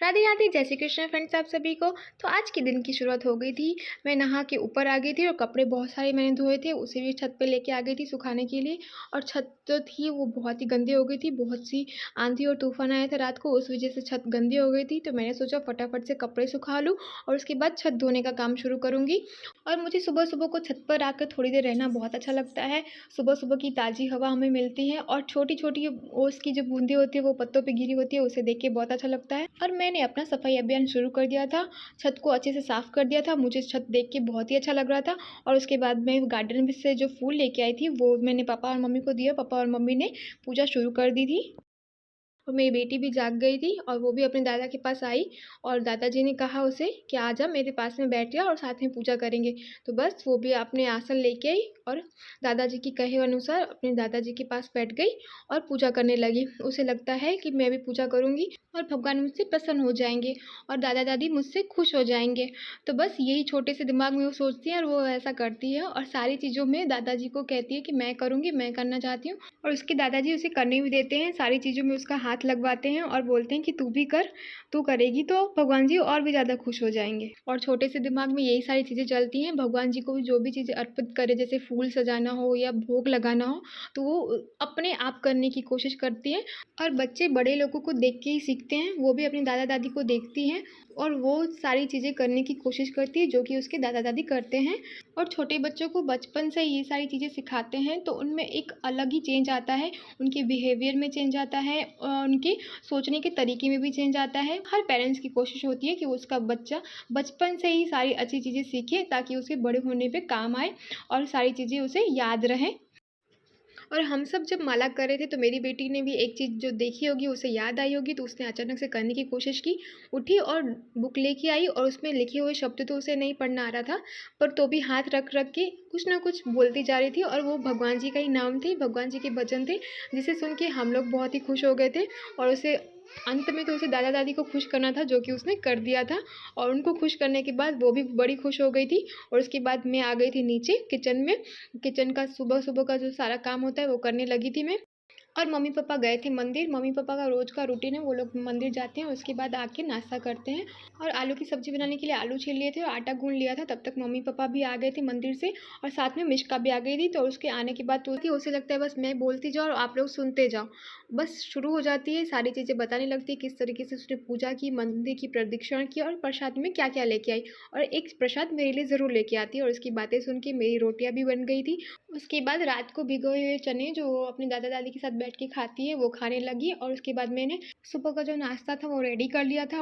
राधे राधे, जय श्री कृष्ण फ्रेंड्स आप सभी को। तो आज के दिन की शुरुआत हो गई थी। मैं नहा के ऊपर आ गई थी और कपड़े बहुत सारे मैंने धोए थे, उसे भी छत पे लेके आ गई थी सुखाने के लिए। और छत जो थी वो बहुत ही गंदी हो गई थी, बहुत सी आंधी और तूफान आया था रात को, उस वजह से छत गंदी हो गई थी। तो मैंने सोचा फटाफट से कपड़े सुखा लूँ और उसके बाद छत धोने का काम शुरू करूँगी। और मुझे सुबह सुबह को छत पर आकर थोड़ी देर रहना बहुत अच्छा लगता है। सुबह सुबह की ताज़ी हवा हमें मिलती है और छोटी छोटी ओस की जो बूंदें होती है वो पत्तों पे गिरी होती है, उसे देख के बहुत अच्छा लगता है। और मैंने अपना सफाई अभियान शुरू कर दिया था, छत को अच्छे से साफ़ कर दिया था। मुझे छत देख के बहुत ही अच्छा लग रहा था। और उसके बाद मैं गार्डन में से जो फूल लेके आई थी वो मैंने पापा और मम्मी को दिया। पापा और मम्मी ने पूजा शुरू कर दी थी और मेरी बेटी भी जाग गई थी और वो भी अपने दादा के पास आई। और दादाजी ने कहा उसे कि आ जा मेरे पास में बैठ जा और साथ में पूजा करेंगे। तो बस वो भी अपने आसन लेके आई और दादाजी की कहे अनुसार अपने दादाजी के पास बैठ गई और पूजा करने लगी। उसे लगता है कि मैं भी पूजा करूँगी और भगवान मुझसे प्रसन्न हो जाएंगे और दादा दादी मुझसे खुश हो जाएंगे। तो बस यही छोटे से दिमाग में वो सोचती है और वो ऐसा करती है और सारी चीज़ों में दादाजी को कहती है कि मैं करूँगी, मैं करना चाहती हूँ। और उसके दादाजी उसे करने भी देते हैं, सारी चीज़ों में उसका हाथ लगवाते हैं और बोलते हैं कि तू भी कर, तू करेगी तो भगवान जी और भी ज़्यादा खुश हो जाएंगे। और छोटे से दिमाग में यही सारी चीज़ें चलती हैं। भगवान जी को भी जो भी चीज़ें अर्पित करे, जैसे फूल सजाना हो या भोग लगाना हो, तो वो अपने आप करने की कोशिश करती है। और बच्चे बड़े लोगों को देख के ही सीखते हैं, वो भी अपने दादा दादी को देखती हैं और वो सारी चीज़ें करने की कोशिश करती है जो कि उसके दादा दादी करते हैं। और छोटे बच्चों को बचपन से ये सारी चीज़ें सिखाते हैं तो उनमें एक अलग ही चेंज आता है, उनके बिहेवियर में चेंज आता है और उनके सोचने के तरीके में भी चेंज आता है। हर पेरेंट्स की कोशिश होती है कि उसका बच्चा बचपन से ही सारी अच्छी चीज़ें सीखे ताकि उसे बड़े होने पे काम आए और सारी चीज़ें उसे याद रहें। और हम सब जब माला कर रहे थे तो मेरी बेटी ने भी एक चीज़ जो देखी होगी, उसे याद आई होगी, तो उसने अचानक से करने की कोशिश की। उठी और बुक लेके आई और उसमें लिखे हुए शब्द तो उसे नहीं पढ़ना आ रहा था, पर तो भी हाथ रख रख के कुछ ना कुछ बोलती जा रही थी और वो भगवान जी का ही नाम थे, भगवान जी के भजन थे, जिसे सुन के हम लोग बहुत ही खुश हो गए थे। और उसे अंत में तो उसे दादा दादी को खुश करना था जो कि उसने कर दिया था। और उनको खुश करने के बाद वो भी बड़ी खुश हो गई थी। और उसके बाद मैं आ गई थी नीचे किचन में। किचन का सुबह सुबह का जो सारा काम होता है वो करने लगी थी मैं। और मम्मी पापा गए थे मंदिर। मम्मी पापा का रोज़ का रूटीन है, वो लोग मंदिर जाते हैं, उसके बाद आके नाश्ता करते हैं। और आलू की सब्ज़ी बनाने के लिए आलू छील लिए थे और आटा गूँध लिया था, तब तक मम्मी पापा भी आ गए थे मंदिर से। और साथ में मिष्का भी आ गई थी। तो उसके आने के बाद तो थी उसे लगता है बस मैं बोलती जाऊँ और आप लोग सुनते जाओ। बस शुरू हो जाती है, सारी चीज़ें बताने लगती है किस तरीके से उसने पूजा की, मंदिर की प्रदक्षिणा की और प्रसाद में क्या क्या लेके आई। और एक प्रसाद मेरे लिए ज़रूर लेके आती है। और उसकी बातें सुन के मेरी रोटियाँ भी बन गई थी। उसके बाद रात को भिगोए हुए चने जो वो अपने दादा दादी के साथ बैठ के खाती है वो खाने लगी। और उसके बाद मैंने सुबह का जो नाश्ता था वो रेडी कर लिया था।